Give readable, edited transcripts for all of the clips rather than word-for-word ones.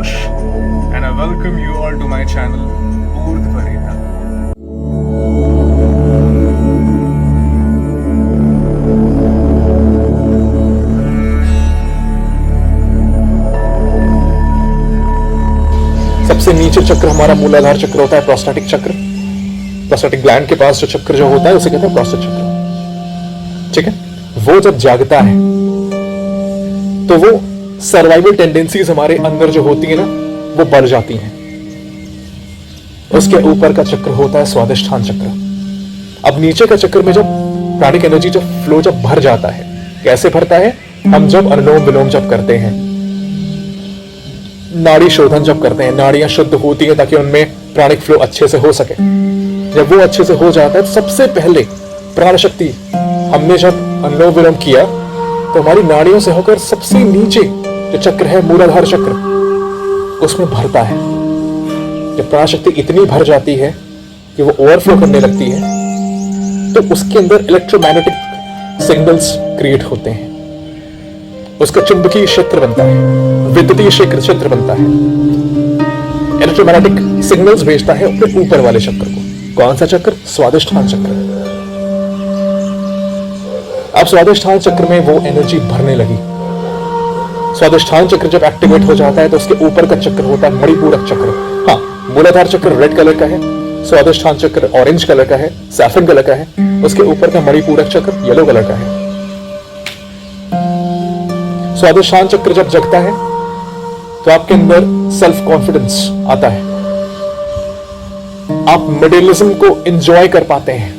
Josh and I welcome you all to my channel Urdh Vareta. सबसे नीचे चक्र हमारा मूलाधार चक्र होता है, प्रोस्टेटिक चक्र। प्रोस्टेटिक ग्लैंड के पास जो चक्र जो होता है उसे कहते हैं प्रोस्टेट चक्र। ठीक है, वो जब जागता है तो वो सर्वाइवल टेंडेंसीज हमारे अंदर जो होती है ना वो बढ़ जाती हैं। उसके ऊपर का चक्र होता है स्वादिष्ठान चक्र। अब नीचे का चक्र में जब प्राणिक एनर्जी जब फ्लो जब भर जाता है, कैसे भरता है? हम जब अनुलोम विलोम जब करते हैं, नाड़ी शोधन जब करते हैं, नाड़ियां शुद्ध होती है ताकि उनमें प्राणिक फ्लो अच्छे से हो सके। जब वो अच्छे से हो जाता है तो सबसे पहले प्राण शक्ति हमने जब अनुलोम विलोम किया तो हमारी नाड़ियों से होकर सबसे नीचे जो चक्र है मूलाधार चक्र उसमें भरता है। जब प्राण शक्ति इतनी भर जाती है कि वो ओवरफ्लो करने लगती है तो उसके अंदर इलेक्ट्रोमैग्नेटिक सिग्नल्स क्रिएट होते हैं। उसका चुंबकीय क्षेत्र बनता है, विद्युतीय क्षेत्र बनता है, इलेक्ट्रोमैग्नेटिक सिग्नल्स भेजता है अपने ऊपर वाले चक्र को। कौन सा चक्र? स्वादिष्ठान चक्र। अब स्वादिष्ठान चक्र में वो एनर्जी भरने लगी। स्वादिष्ठान चक्र जब एक्टिवेट हो जाता है तो उसके ऊपर का चक्र होता है मणिपूरक चक्र। हाँ, मूलाधार चक्र रेड कलर का है, स्वादिष्ठान चक्र ऑरेंज कलर का है, सैफरन कलर का है, उसके ऊपर का मणिपूरक चक्र येलो कलर का है। स्वादिष्ठान चक्र जब जगता है तो आपके अंदर सेल्फ कॉन्फिडेंस आता है, आप मेटेरियलिज्म को एंजॉय कर पाते हैं,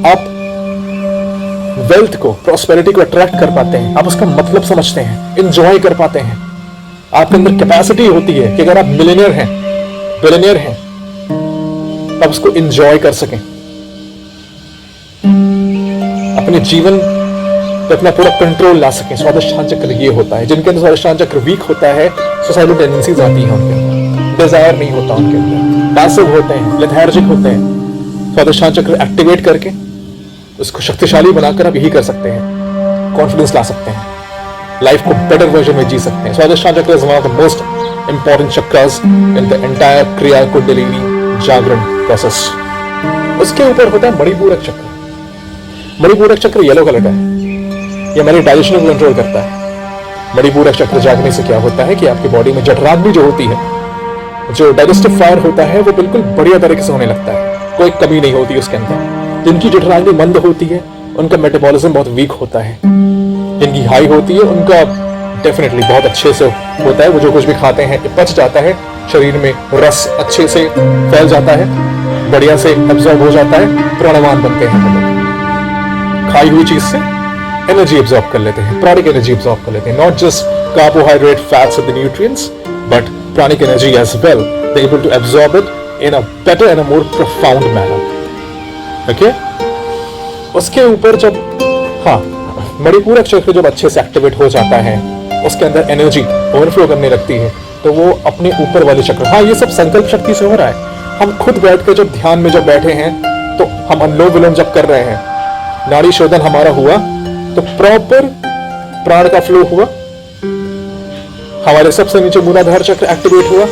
आप वेल्थ को, प्रॉस्पेरिटी को अट्रैक्ट कर पाते हैं, आप उसका मतलब समझते हैं, एंजॉय कर पाते हैं। आपके अंदर कैपेसिटी होती है कि अगर आप मिलियनियर हैं, बिलियनियर हैं, आप उसको एंजॉय कर सकें, अपने जीवन पे अपना पूरा कंट्रोल ला सकें। स्वादिष्ठान चक्र ये होता है। जिनके अंदर स्वादिष्ठान चक्र वीक होता है, सुसाइडल टेंडेंसीज आती हैं उनके अंदर, डिजायर नहीं होता उनके अंदर, पैसिव होते हैं, लेथार्जिक होते हैं। स्वादिष्ठान चक्र एक्टिवेट करके उसको शक्तिशाली बनाकर आप यही कर सकते हैं, कॉन्फिडेंस ला सकते हैं, लाइफ को बेटर वर्जन में जी सकते हैं। स्वादिष्ठान चक्र is one of the most important chakras in the entire क्रिया कुंडलिनी जागरण प्रोसेस। उसके ऊपर होता है मणिपूरक चक्र। मणिपूरक चक्र येलो कलर का है, ये हमारे डाइजेशन को कंट्रोल करता है। मणिपूरक चक्र जागने से क्या होता है कि आपकी बॉडी में जठराग्नि जो होती है, जो डाइजेस्टिव फायर होता है, वो बिल्कुल बढ़िया तरीके से होने लगता है, कोई कमी नहीं होती उसके अंदर। जिनकी जठराग्नि मंद होती है उनका मेटाबॉलिज्म बहुत वीक होता है। जिनकी हाई होती है उनका डेफिनेटली बहुत अच्छे से होता है, वो जो कुछ भी खाते हैं पच जाता है, शरीर में रस अच्छे से फैल जाता है, बढ़िया से एब्जॉर्ब हो जाता है, प्राणवान बनते हैं हम लोग। खाई हुई चीज से एनर्जी एब्जॉर्ब कर लेते हैं, प्राणिक एनर्जी एब्जॉर्ब कर लेते हैं, not just carbohydrate, fats and the nutrients but pranic energy as well. They're able to absorb it in a better and a more profound manner. Okay? उसके ऊपर जब मणिपूरक चक्र जब अच्छे से एक्टिवेट हो जाता है, उसके अंदर एनर्जी ओवरफ्लो करने लगती है, तो वो अपने ऊपर वाले चक्र, ये सब संकल्प शक्ति से हो रहा है। हम खुद बैठ कर जब ध्यान में जब बैठे हैं तो हम अनुलोम विलोम जब कर रहे हैं, नाड़ी शोधन हमारा हुआ तो प्रॉपर प्राण का फ्लो हुआ, हमारे सबसे नीचे मूलाधार चक्र एक्टिवेट हुआ,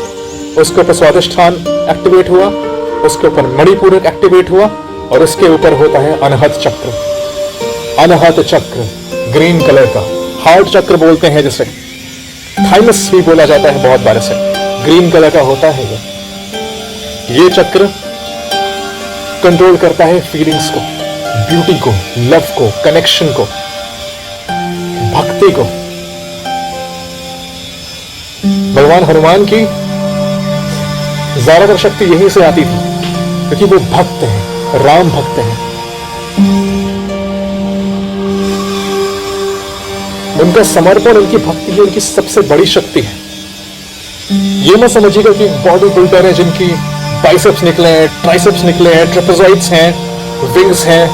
उसके ऊपर स्वादिष्ठान एक्टिवेट हुआ, उसके ऊपर मणिपूरक एक्टिवेट हुआ, और उसके ऊपर होता है अनहत चक्र। अनहत चक्र ग्रीन कलर का, हार्ट चक्र बोलते हैं जिसे, थाइमस भी बोला जाता है बहुत बार से, ग्रीन कलर का होता है ये चक्र कंट्रोल करता है फीलिंग्स को, ब्यूटी को, लव को, कनेक्शन को, भक्ति को। भगवान हनुमान की ज्यादातर शक्ति यहीं से आती थी क्योंकि वो भक्त हैं, राम भक्त हैं। उनका समर्पण, उनकी भक्ति ही उनकी सबसे बड़ी शक्ति है। ये मत समझिएगा कि बॉडी बिल्डर है जिनकी बाइसेप्स निकले हैं, ट्राइसेप्स निकले हैं, ट्रेपेजॉइड्स हैं, विंग्स हैं,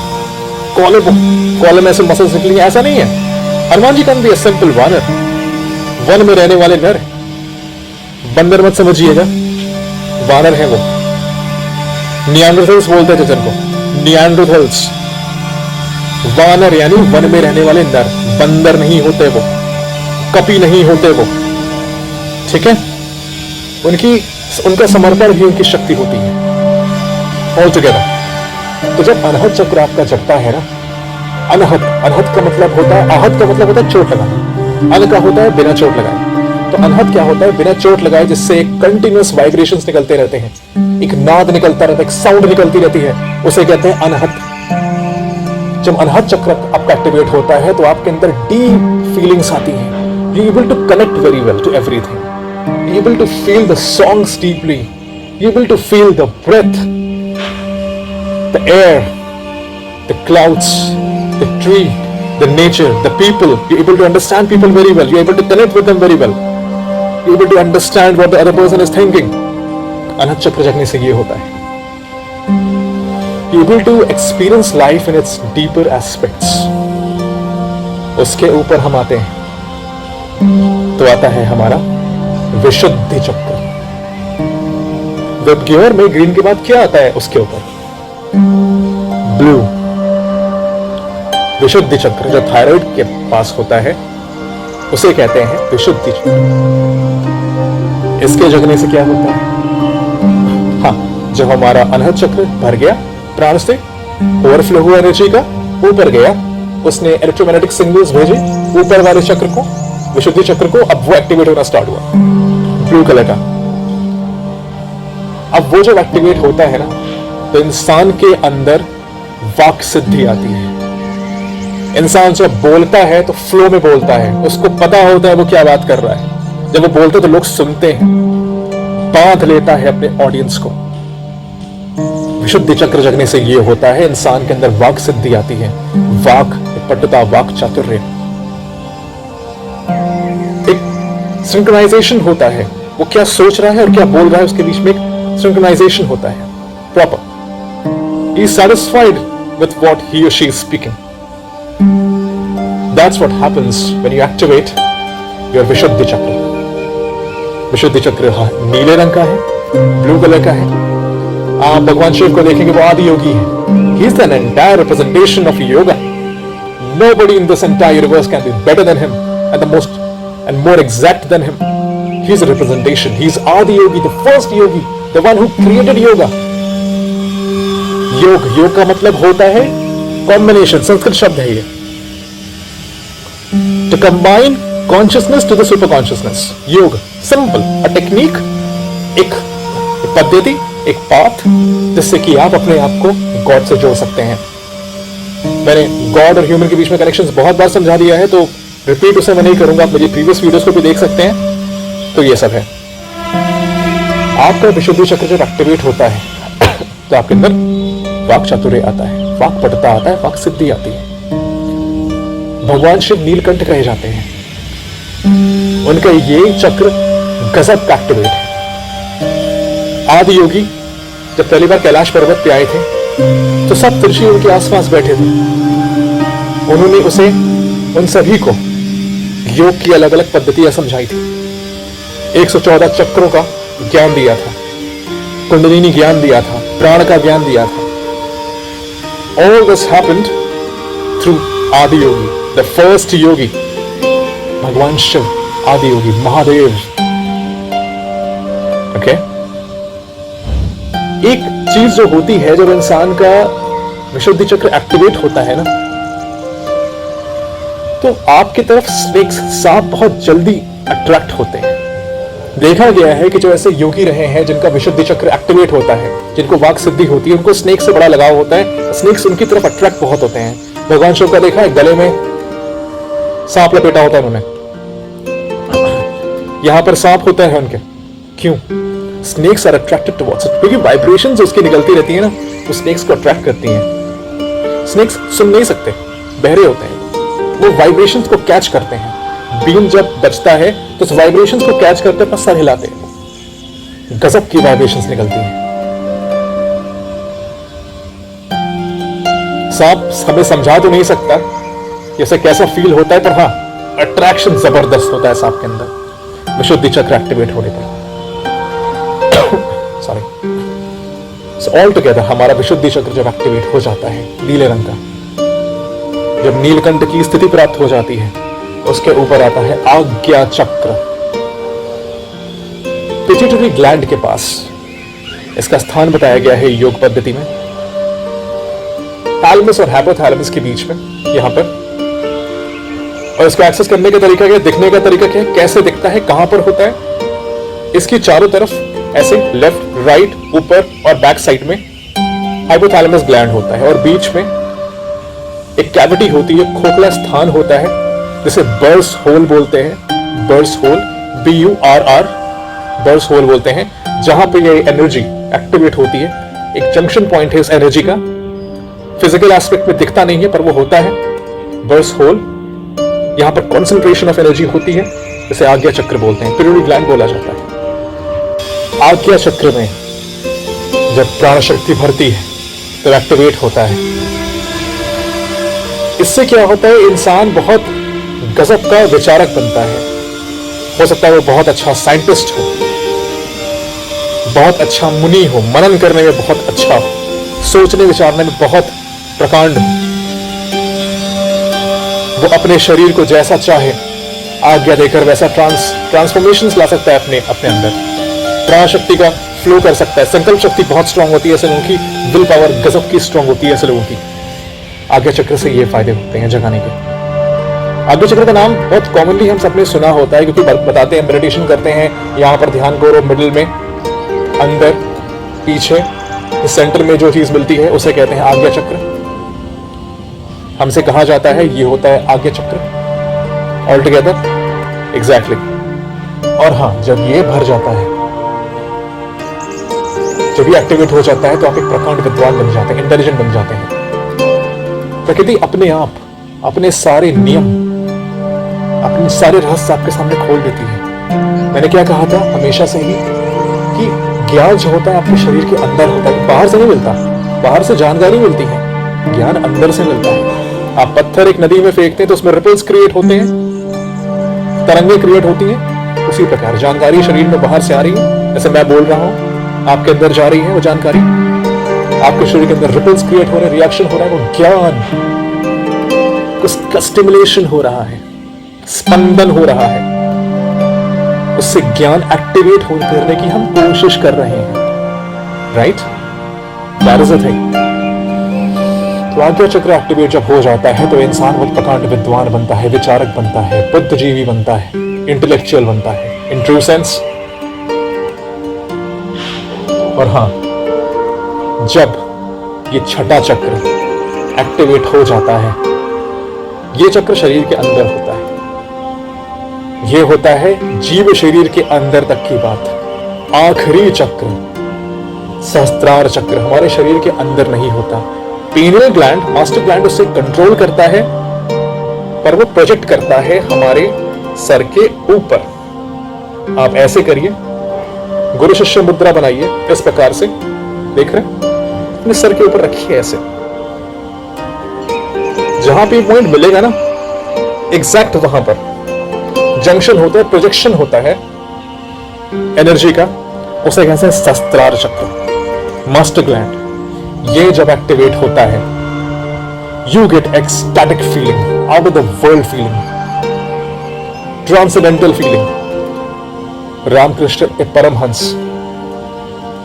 कॉलम ऐसे मसल्स निकली हैं, ऐसा नहीं है। Hanuman ji can be a simple वानर, वन में रहने वाले नर। बंदर मत समझिएगा, वानर है वो। नियांडरथल्स बोलते थे जिनको, नियांडरथल्स, वानर यानी वन में रहने वाले नर, बंदर नहीं होते वो, कपी नहीं होते वो, ठीक है, उनका समर्पण भी उनकी शक्ति होती है ऑल टुगेदर। तो जब अनहत चक्र आपका जगता है ना, अनहत का मतलब होता है, आहत का मतलब होता है चोट लगाना, अन का होता है बिना चोट लगाए। तो अनहत क्या होता है? बिना चोट लगाए, जिससे एक कंटिन्यूअस वाइब्रेशंस निकलते रहते हैं, एक नाद निकलता रहता है, एक साउंड निकलती रहती है, उसे कहते हैं अनहत। जब अनहत चक्र आपका एक्टिवेट होता है तो आपके अंदर डीप फीलिंग्स आती हैं, you able to connect very well to everything, you able to feel the songs deeply, you able to feel the breath, the air, the clouds, the tree, the nature, the people. You're able to understand people very well. You're able to connect with them very well. You're able to understand what the other person is thinking. Anahat चक्र जगने से ये होता है। You're able to experience life in its deeper aspects. उसके ऊपर हम आते हैं तो आता है हमारा विशुद्धि चक्र। वेब गियर में ग्रीन के बाद क्या आता है उसके ऊपर? ब्लू। विशुद्धि चक्र जो थायराइड के पास होता है उसे कहते हैं विशुद्धि चक्र। इसके जगने से क्या होता है? हाँ, जब हमारा अनहत चक्र भर गया प्राण से, ओवरफ्लो हुआ एनर्जी का, ऊपर गया, उसने इलेक्ट्रोमैग्नेटिक सिग्नल्स भेजे ऊपर वाले चक्र को, विशुद्धि चक्र को, अब वो एक्टिवेट होना स्टार्ट हुआ ब्लू कलर का। अब वो जब एक्टिवेट होता है ना तो इंसान के अंदर वाक सिद्धि आती है। इंसान जब बोलता है तो फ्लो में बोलता है, उसको पता होता है वो क्या बात कर रहा है। जब वो बोलता है तो लोग सुनते हैं, बांध लेता है अपने ऑडियंस को। विशुद्धि चक्र जगने से ये होता है, इंसान के अंदर वाक सिद्धि आती है, वाक पटुता, वाक चातुर्य, एक सिंक्रोनाइजेशन होता है। वो क्या सोच रहा है और क्या बोल रहा है उसके बीच में एक सिंक्रोनाइजेशन होता है proper. He is satisfied with what he और she is speaking. That's what happens when you activate your Vishuddhi chakra. Vishuddhi चक्र नीले रंग का है, ब्लू कलर का है। आप भगवान शिव को देखेंगे, वो आदि योगी है। He is an entire representation of yoga. Nobody in this entire universe can be better than him and the most and more exact than him. He is a representation. He is Adi Yogi, the first yogi, the one who created yoga. योग का मतलब होता है combination, Sanskrit शब्द है ये। To combine consciousness to the super consciousness. योग simple, a technique, एक पद्धति, एक पाथ, जिससे कि आप अपने आप को गॉड से जोड़ सकते हैं। मैंने गॉड और ह्यूमन के बीच में कनेक्शंस बहुत बार समझा दिया है, तो रिपीट उसे मैं नहीं करूंगा। आप मेरी प्रीवियस वीडियोस को भी देख सकते हैं। तो ये सब है। आपका विशुद्धि चक्र जब एक्टिवेट होता है तो आपके अंदर वाक चातुर्य आता है, वाक पटुता आता है, वाक सिद्धि आती है। भगवान शिव नीलकंठ कहे जाते हैं, उनका ये चक्र गजब का एक्टिवेट है। आदि योगी जब पहली बार कैलाश पर्वत पे आए थे तो सब ऋषि उनके आसपास बैठे थे। उन्होंने उसे, उन सभी को योग की अलग अलग पद्धतियां समझाई थी। 114 चक्रों का ज्ञान दिया था, कुंडलिनी ज्ञान दिया था, प्राण का ज्ञान दिया था। All this happened through आदि योगी, the first योगी, भगवान शिव, आदि योगी, महादेव। ओके, एक चीज जो होती है जब इंसान का विशुद्धि चक्र एक्टिवेट होता है ना, तो आपकी तरफ स्नेक्स, सांप बहुत जल्दी अट्रैक्ट होते हैं। देखा गया है कि जो ऐसे योगी रहे हैं जिनका विशुद्धि चक्र एक्टिवेट होता है, जिनको वाक सिद्धि होती है, उनको स्नेक से बड़ा लगाव होता है। स्नेक्स उनकी तरफ अट्रैक्ट बहुत होते हैं। भगवान शिव का देखा है, गले में सांप लपेटा होता है उन्होंने, यहां पर सांप होता है उनके। क्यों? Snakes are attracted towards it, क्योंकि वाइब्रेशंस उसकी निकलती रहती है ना, तो स्नेक्स को अट्रैक्ट करती हैं। स्नेक्स सुन नहीं सकते, बहरे होते हैं, वो वाइब्रेशंस को कैच करते हैं। बीम जब बचता है तो उस वाइब्रेशंस को कैच करते अपना सर हिलाते हैं, गजब की वाइब्रेशंस निकलती हैं। सांप हमें समझा तो नहीं सकता कि उसे कैसा फील होता है, पर हाँ, अट्रैक्शन जबरदस्त होता है सांप के अंदर विशुद्धि चक्र एक्टिवेट होने पर। सॉरी। सो ऑल टुगेदर हमारा विशुद्धि चक्र जब एक्टिवेट हो जाता है, नीले रंग का, जब नीलकंठ की स्थिति प्राप्त हो जाती है, उसके ऊपर आता है आज्ञा चक्र। पिट्यूटरी ग्लैंड के पास इसका स्थान बताया गया है योग पद्धति में, थैलेमस और हाइपोथैलेमस के बीच में, यहां पर। और इसको एक्सेस करने का तरीका क्या, दिखने का तरीका क्या है, कैसे दिखता है, कहां पर होता है? इसकी चारों तरफ ऐसे लेफ्ट, राइट, ऊपर और बैक साइड में हाइपोथैलेमस ग्लैंड होता है, और बीच में एक कैविटी होती है, खोखला स्थान होता है, जिसे बर्स होल बोलते हैं। बर्स होल, BURR, बर्स होल बोलते हैं, जहां पे ये एनर्जी एक्टिवेट होती है। एक जंक्शन पॉइंट है इस एनर्जी का, फिजिकल एस्पेक्ट में दिखता नहीं है पर वो होता है, बर्स होल। यहां पर कॉन्सेंट्रेशन ऑफ एनर्जी होती है, जिसे आज्ञा चक्र बोलते हैं, पिट्यूटरी ग्लैंड बोला जाता है। आज्ञा चक्र में जब प्राण शक्ति भरती है तो एक्टिवेट होता है। इससे क्या होता है, इंसान बहुत गजब का विचारक बनता है। हो सकता है वो बहुत अच्छा साइंटिस्ट हो, बहुत अच्छा मुनि हो, मनन करने में बहुत अच्छा हो, सोचने विचारने में बहुत प्रकांड हो। वो अपने शरीर को जैसा चाहे आज्ञा देकर वैसा ट्रांसफॉर्मेशंस ला सकता है अपने अंदर। प्राण शक्ति का फ्लो कर सकता है। संकल्प शक्ति बहुत स्ट्रांग होती है ऐसे लोगों की, विल पावर गजब की स्ट्रांग होती है ऐसे लोगों की। आज्ञा चक्र से ये फायदे होते हैं जगाने के। आज्ञा चक्र का नाम बहुत कॉमनली हम सबने सुना होता है, क्योंकि बताते हैं, मेडिटेशन करते हैं, यहां पर ध्यान करो, मिडिल में, अंदर, पीछे, सेंटर में जो चीज मिलती है उसे कहते हैं आज्ञा चक्र। हमसे कहा जाता है ये होता है आज्ञा चक्र ऑल टुगेदर, एग्जैक्टली। और हाँ, जब ये भर जाता है, जब ये एक्टिवेट हो जाता है, तो आप एक प्रकांड विद्वान बन जाते हैं, इंटेलिजेंट बन जाते हैं। प्रकृति अपने आप अपने सारे नियम, अपने सारे रहस्य आपके सामने खोल देती है। मैंने क्या कहा था हमेशा से ही कि ज्ञान जो होता है आपके शरीर के अंदर होता है, बाहर से नहीं मिलता। बाहर से जानकारी मिलती है, ज्ञान अंदर से मिलता है। आप पत्थर एक नदी में फेंकते हैं तो उसमें रिपल्स क्रिएट होते हैं, तरंगे क्रिएट होती हैं। उसी प्रकार जानकारी शरीर में बाहर से आ रही है, जैसे मैं बोल रहा हूं, आपके अंदर जा रही है वो जानकारी, आपके शरीर के अंदर रिपल्स क्रिएट हो रहे हैं, रिएक्शन हो रहा है, वो ज्ञान, उसका स्टिमुलेशन हो रहा है, स्पंदन हो रहा है, उससे ज्ञान एक्टिवेट करने की हम कोशिश कर रहे हैं। Right, that is the thing. तो आज्ञा चक्र एक्टिवेट जब हो जाता है तो इंसान बहुत प्रकांड विद्वान बनता है, विचारक बनता है, बुद्धिजीवी बनता है, इंटेलेक्चुअल बनता है इन ट्रू सेंस। और हां, जब ये छठा चक्र एक्टिवेट हो जाता है, ये चक्र शरीर के अंदर होता है। ये होता है जीव शरीर के अंदर तक की बात। आखिरी चक्र सहस्त्रार चक्र हमारे शरीर के अंदर नहीं होता। पीनियल ग्लैंड, मास्टर ग्लैंड उससे कंट्रोल करता है, पर वो प्रोजेक्ट करता है हमारे सर के ऊपर। आप ऐसे करिए, गुरु शिष्य मुद्रा बनाइए, इस प्रकार से देख रहे हैं, अपने सर के ऊपर रखिए ऐसे। जहां पे पॉइंट मिलेगा ना, एग्जैक्ट वहां पर जंक्शन होता है, प्रोजेक्शन होता है एनर्जी का, उसे कहते हैं सहस्त्रार चक्र, मास्टर ग्लैंड। ये जब एक्टिवेट होता है, you get ecstatic feeling, out of the world feeling, transcendental feeling. Ramakrishna के परमहंस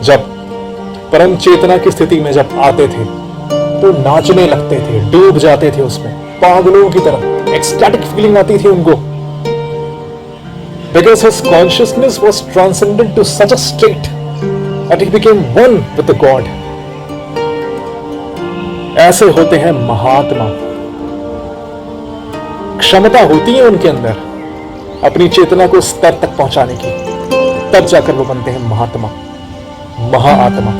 जब परम चेतना की स्थिति में जब आते थे तो नाचने लगते थे, डूब जाते थे उसमें, पागलों की तरह। एक्सटैटिक फीलिंग आती थी उनको, because his consciousness was transcendent to such a state that he became one with the God. ऐसे होते हैं महात्मा। क्षमता होती है उनके अंदर अपनी चेतना को स्तर तक पहुंचाने की, तब जाकर वो बनते हैं महात्मा, महाआत्मा,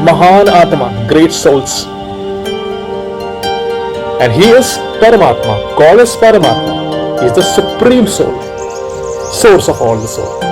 महान आत्मा, great souls. And he is Paramatma. God is Paramatma. He is the supreme soul, source of all the soul.